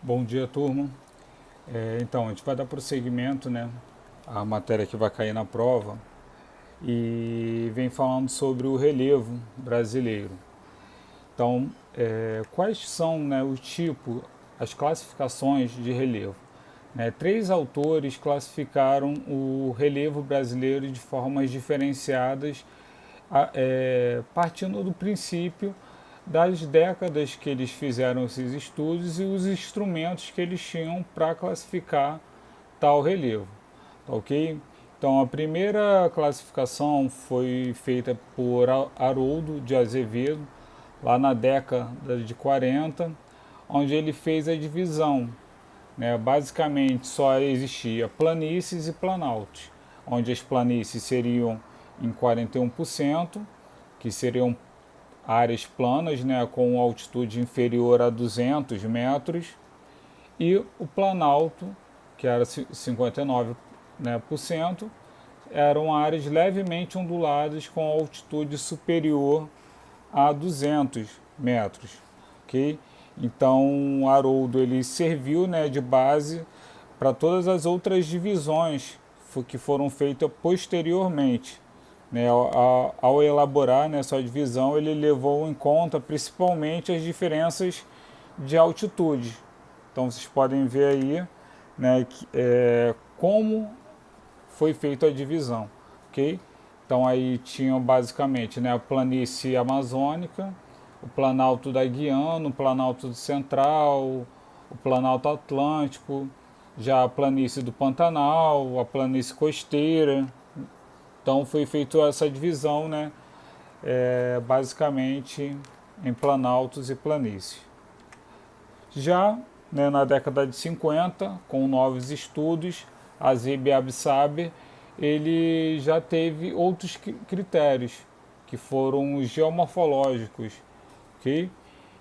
Bom dia, turma. Então, a gente vai dar prosseguimento, né, à matéria que vai cair na prova e vem falando sobre o relevo brasileiro. Então, quais são, né, o tipo, as classificações de relevo? Três autores classificaram o relevo brasileiro de formas diferenciadas, partindo do princípio das décadas que eles fizeram esses estudos e os instrumentos que eles tinham para classificar tal relevo, tá ok? Então a primeira classificação foi feita por Haroldo de Azevedo, lá na década de 40, onde ele fez a divisão. Basicamente só existia planícies e planaltos, onde as planícies seriam em 41%, que seriam áreas planas, né, com altitude inferior a 200 metros, e o planalto, que era 59%, né, eram áreas levemente onduladas com altitude superior a 200 metros. Okay? Então, Haroldo ele serviu, né, de base para todas as outras divisões que foram feitas posteriormente. Ao elaborar, né, sua divisão, ele levou em conta principalmente as diferenças de altitude. Então vocês podem ver aí, né, como foi feita a divisão, ok? Então aí tinham basicamente, né, a planície amazônica, o Planalto da Guiana, o Planalto Central, o Planalto Atlântico, já a planície do Pantanal, a planície costeira. Então foi feita essa divisão, né, basicamente em planaltos e planícies. Já, né, na década de 50, com novos estudos, Azib Absaber, ele já teve outros critérios, que foram os geomorfológicos, ok?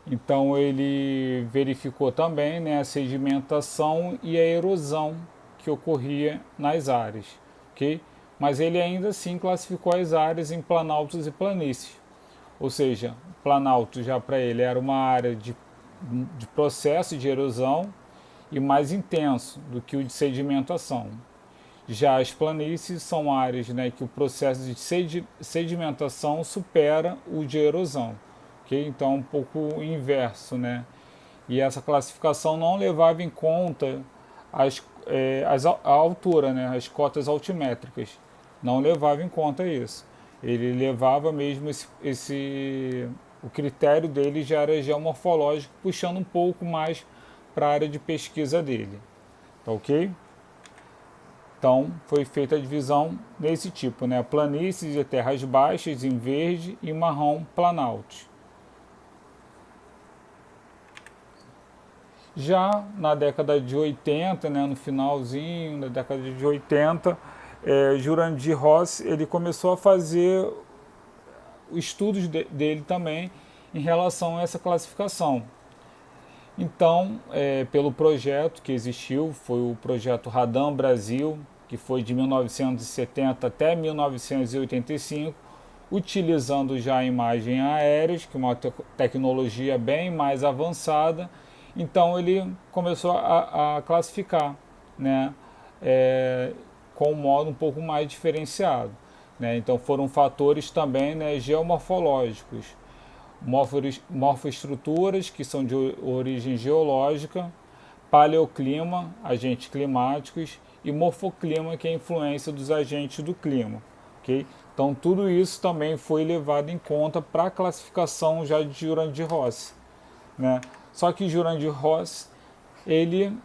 Então ele verificou também, né, a sedimentação e a erosão que ocorria nas áreas, ok? Mas ele ainda assim classificou as áreas em planaltos e planícies. Ou seja, planalto já para ele era uma área de processo de erosão e mais intenso do que o de sedimentação. Já as planícies são áreas, né, que o processo de sedimentação supera o de erosão. Okay? Então, um pouco inverso. Né? E essa classificação não levava em conta a altura, né, as cotas altimétricas. Não levava em conta isso. Ele levava mesmo o critério dele já era geomorfológico, puxando um pouco mais para a área de pesquisa dele. Tá ok? Então, foi feita a divisão nesse tipo, né? Planícies e terras baixas em verde e marrom planaltos. Já na década de 80, né, no finalzinho da década de 80, Jurandir Rossi ele começou a fazer estudos dele também em relação a essa classificação. Então, pelo projeto que existiu, foi o projeto Radam Brasil, que foi de 1970 até 1985, utilizando já imagens aéreas, que é uma tecnologia bem mais avançada. Então ele começou a classificar, né, com um modo um pouco mais diferenciado. Né? Então foram fatores também, né, geomorfológicos, morfoestruturas, que são de origem geológica, paleoclima, agentes climáticos, e morfoclima, que é a influência dos agentes do clima. Okay? Então tudo isso também foi levado em conta para a classificação já de Jurandir Rossi. Né? Só que Jurandir Rossi ele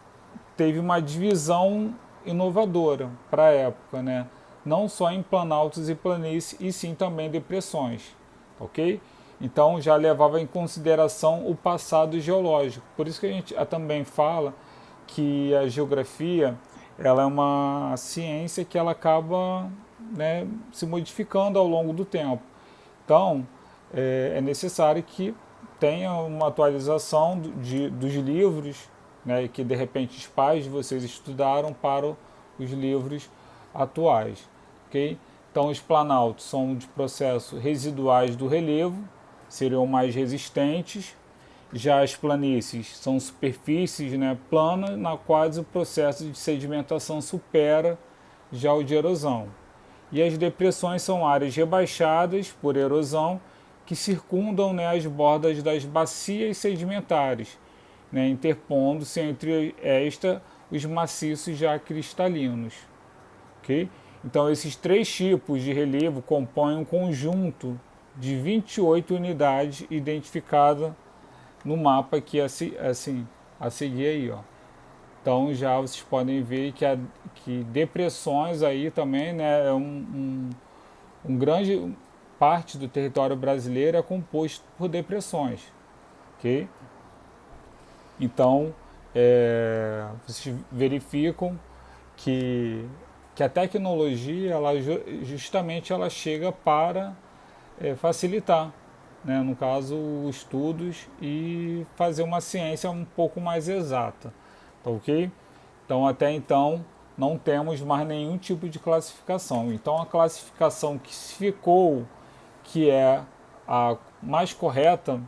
teve uma divisão inovadora para a época, né? Não só em planaltos e planícies, e sim também depressões, ok? Então já levava em consideração o passado geológico. Por isso que a gente também fala que a geografia ela é uma ciência que ela acaba, né, se modificando ao longo do tempo. Então é necessário que tenha uma atualização dos livros, né, que de repente os pais de vocês estudaram para os livros atuais. Okay? Então os planaltos são de processos residuais do relevo, seriam mais resistentes, Já as planícies são superfícies, né, planas, na quais o processo de sedimentação supera já o de erosão. E as depressões são áreas rebaixadas por erosão que circundam, né, as bordas das bacias sedimentares, né, interpondo-se entre os maciços já cristalinos. Okay? Então, esses três tipos de relevo compõem um conjunto de 28 unidades identificadas no mapa que assim, a seguir aí, ó. Então já vocês podem ver que depressões aí também, né, é um grande parte do território brasileiro é composto por depressões, ok? Então vocês verificam que, que a tecnologia ela justamente ela chega para facilitar, né, no caso, os estudos e fazer uma ciência um pouco mais exata, tá ok? Então, até então, não temos mais nenhum tipo de classificação. Então, a classificação que ficou, que é a mais correta,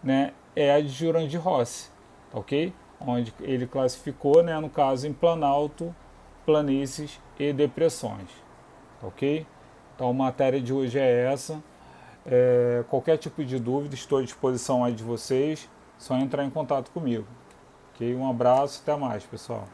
né, é a de Jurandir Rossi, tá ok? Onde ele classificou, né, no caso, em planalto, planícies e depressões, tá ok? Então, a matéria de hoje é essa. Qualquer tipo de dúvida, estou à disposição aí de vocês. Só entrar em contato comigo. Ok? Um abraço, até mais, pessoal.